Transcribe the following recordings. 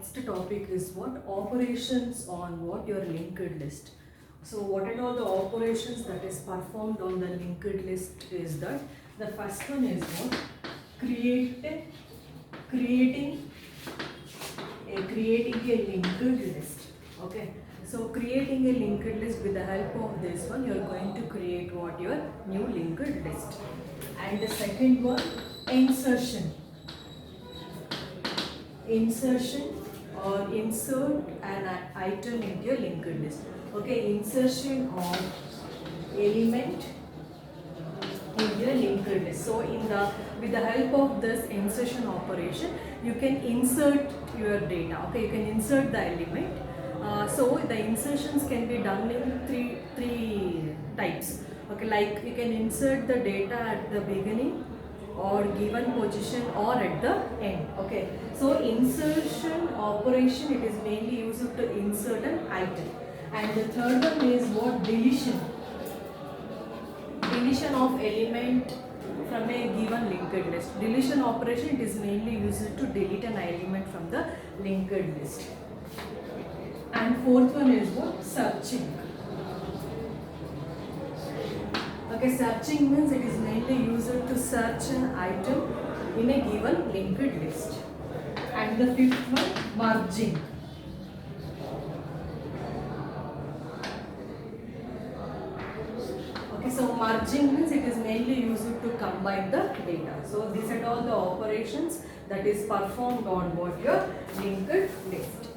next topic is what operations on what your linked list. So what are all the operations that is performed on the linked list is that the first one is what creating a linked list. Okay, so creating a linked list, with the help of this one you are going to create what your new linked list. And the second one, insertion or insert an item into your linked list. Okay, insertion of element in your linked list. So with the help of this insertion operation you can insert your data. Okay, you can insert the element. So the insertions can be done in three types. Okay, like you can insert the data at the beginning or given position or at the end. Okay, so insertion operation, it is mainly used to insert an item. And the third one is what, deletion of element from a given linked list. Deletion operation, it is mainly used to delete an element from the linked list. And fourth one is what, searching. Okay, searching means it is mainly used to search an item in a given linked list. And the fifth one, merging. Okay, so merging means it is mainly used to combine the data. So these are all the operations that is performed on what your linked list.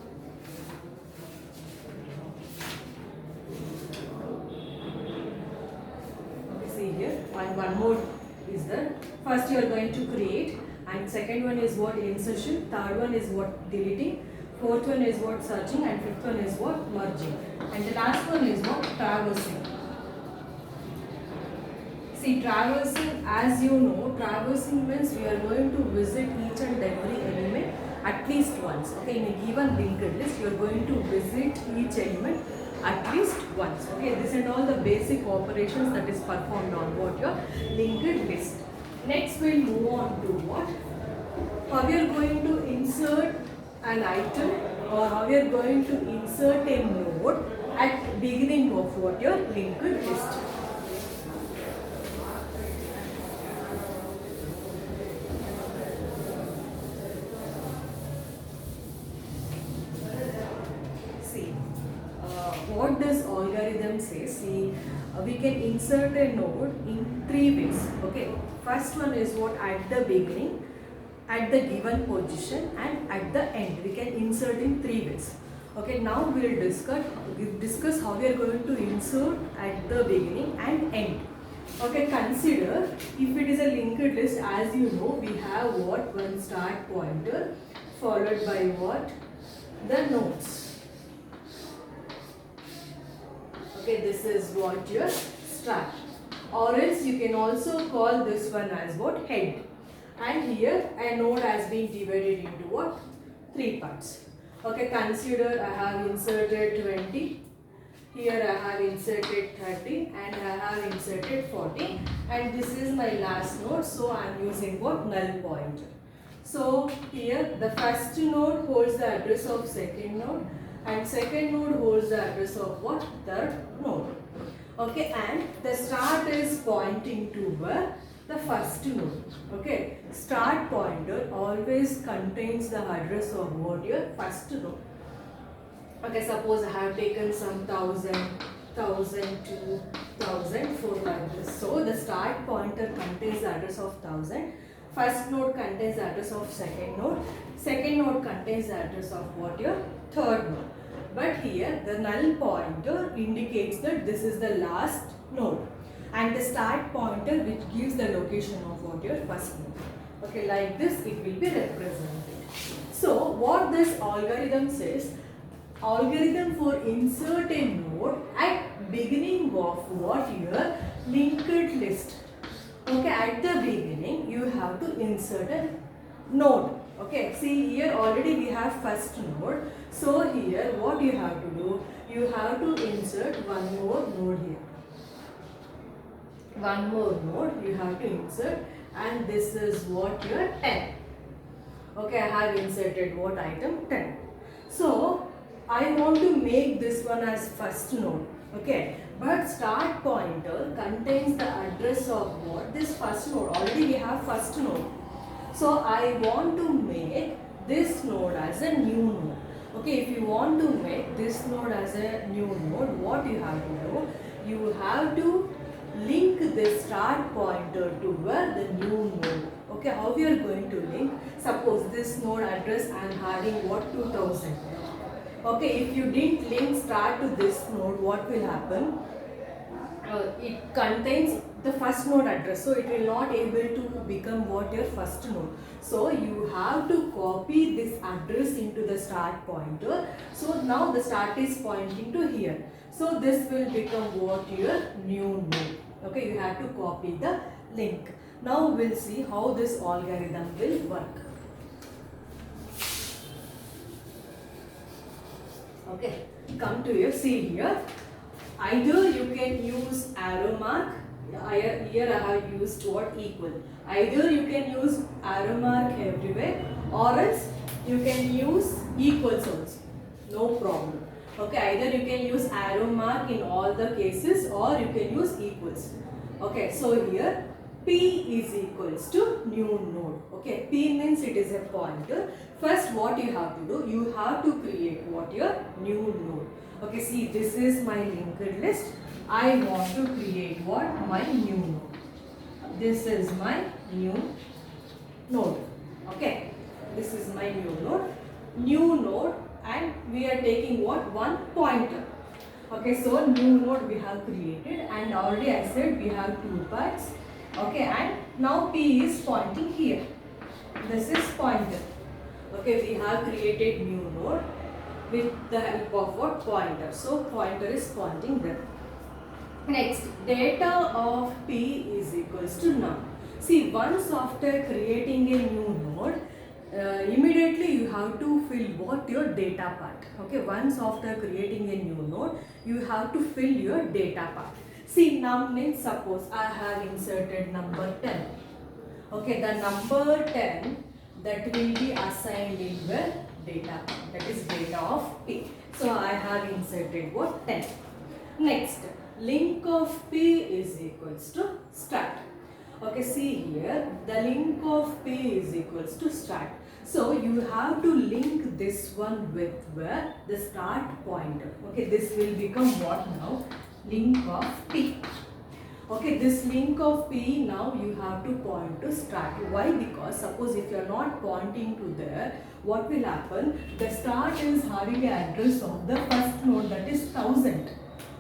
Here one more is there. First you are going to create, and second one is what, insertion, third one is what, deleting, fourth one is what, searching, and fifth one is what, merging, and the last one is what, traversing. See, traversing, as you know, traversing means we are going to visit each and every element at least once. Okay, in a given linked list you are going to visit each element at least once. Okay, this is all the basic operations that is performed on what your linked list. Next we'll move on to what, how we are going to insert an item, or how we are going to insert a node at beginning of what your linked list. What this algorithm says, see, we can insert a node in three ways. Okay, first one is what, at the beginning, at the given position, and at the end. We can insert in three ways. Okay, now we will discuss how we are going to insert at the beginning and end. Okay, consider if it is a linked list, as you know, we have what, one start pointer followed by what, the nodes. Okay, this is what your start, or else you can also call this one as what, head. And here a node has been divided into what, three parts. Okay, consider I have inserted 20, here I have inserted 30, and I have inserted 40, and this is my last node, so I am using what, null pointer. So here the first node holds the address of second node, and second node holds the address of what, third node. Okay, and the start is pointing to the first node. Okay, start pointer always contains the address of what, your first node. Okay, suppose I have taken some 1000, 1002, 1004 like this. So the start pointer contains the address of 1000. First node contains the address of second node contains the address of what, your third node. But here the null pointer indicates that this is the last node, and the start pointer which gives the location of what, your first node. Okay, like this it will be represented. So what this algorithm says, algorithm for insert a node at beginning of what, your linked list. Okay, at the beginning you have to insert a node. Okay, see here already we have first node. So here what you have to do, you have to insert one more node here. One more node you have to insert, and this is what, your 10. Okay, I have inserted what item, 10. So I want to make this one as first node. Okay, but start pointer contains the address of what? This first node. Already we have first node. So I want to make this node as a new node. Okay, if you want to make this node as a new node, what you have to do? You have to link this start pointer to the new node. Okay, how we are going to link? Suppose this node address I am having what? 2000. Okay, if you didn't link start to this node, what will happen? It contains the first node address, so it will not able to become what your first node. So you have to copy this address into the start pointer. So now the start is pointing to here. So this will become what your new node. Okay, you have to copy the link. Now we'll see how this algorithm will work. Okay, come to your, see here. Either you can use arrow mark. Here I have used what? Equal. Either you can use arrow mark everywhere, or else you can use equals also. No problem. Okay, either you can use arrow mark in all the cases, or you can use equals. Okay, so here P is equals to new node. Okay, P means it is a pointer. First what you have to do? You have to create what? Your new node. Okay, see, this is my linked list. I want to create what? My new node. This is my new node. Okay, this is my new node. New node, and we are taking what? One pointer. Okay, so new node we have created, and already I said we have two parts. Okay, and now P is pointing here. This is pointer. Okay, we have created new node with the help of what? Pointer. So pointer is pointing there. Next, data of P is equals to none. See, once after creating a new node, immediately you have to fill what? Your data part. Okay, once after creating a new node, you have to fill your data part. See, num means, suppose I have inserted number 10. Okay, the number 10 that will be assigned in the data, that is data of P. So I have inserted what? 10. Next, link of P is equals to start. Okay, see here, the link of P is equals to start. So you have to link this one with the start pointer. Okay, this will become what now? Link of P. Okay, this link of P now you have to point to start. Why? Because suppose if you are not pointing to there, what will happen? The start is having an address of the first node, that is 1000.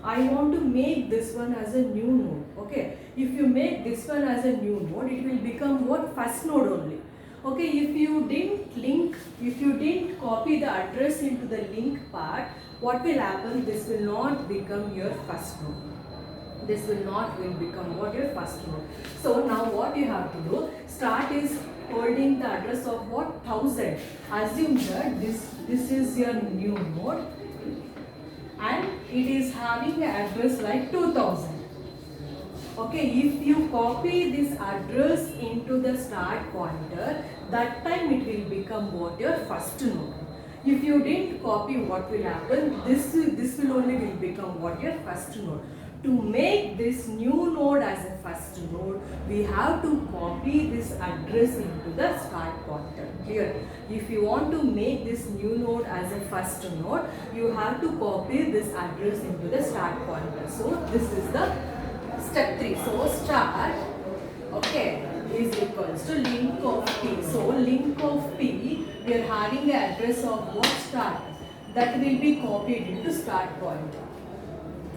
I want to make this one as a new node. Okay, if you make this one as a new node, it will become what? First node only. Okay, if you didn't link, if you didn't copy the address into the link part, what will happen? This will not become your first node. This will not become what? Your first node. So now what you have to do? Start is holding the address of what? 1000. Assume that this is your new node, and it is having an address like 2000. Okay, if you copy this address into the start pointer, that time it will become what? Your first node. If you didn't copy, what will happen? This will only will become what? Your first node. To make this new node as a first node, we have to copy this address into the start pointer. Clear? If you want to make this new node as a first node, you have to copy this address into the start pointer. So this is the step 3. So start, okay, is equals to link of P. So link of P, we are having the address of what? Start. That will be copied into start pointer.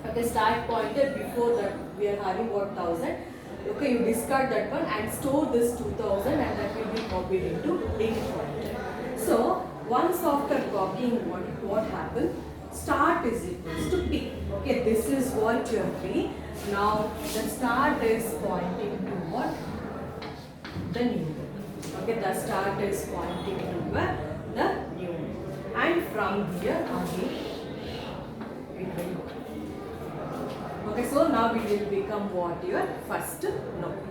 Okay, start pointer, before that we are having what? 1000. Okay, you discard that one and store this 2000, and that will be copied into link pointer. So once after copying, what happened? Start is equals to P. Okay, this is what your P. Now the start is pointing to what? The new node. Okay, the start is pointing to the new node. And from here again it will. Okay, so now it will become what? Your first node.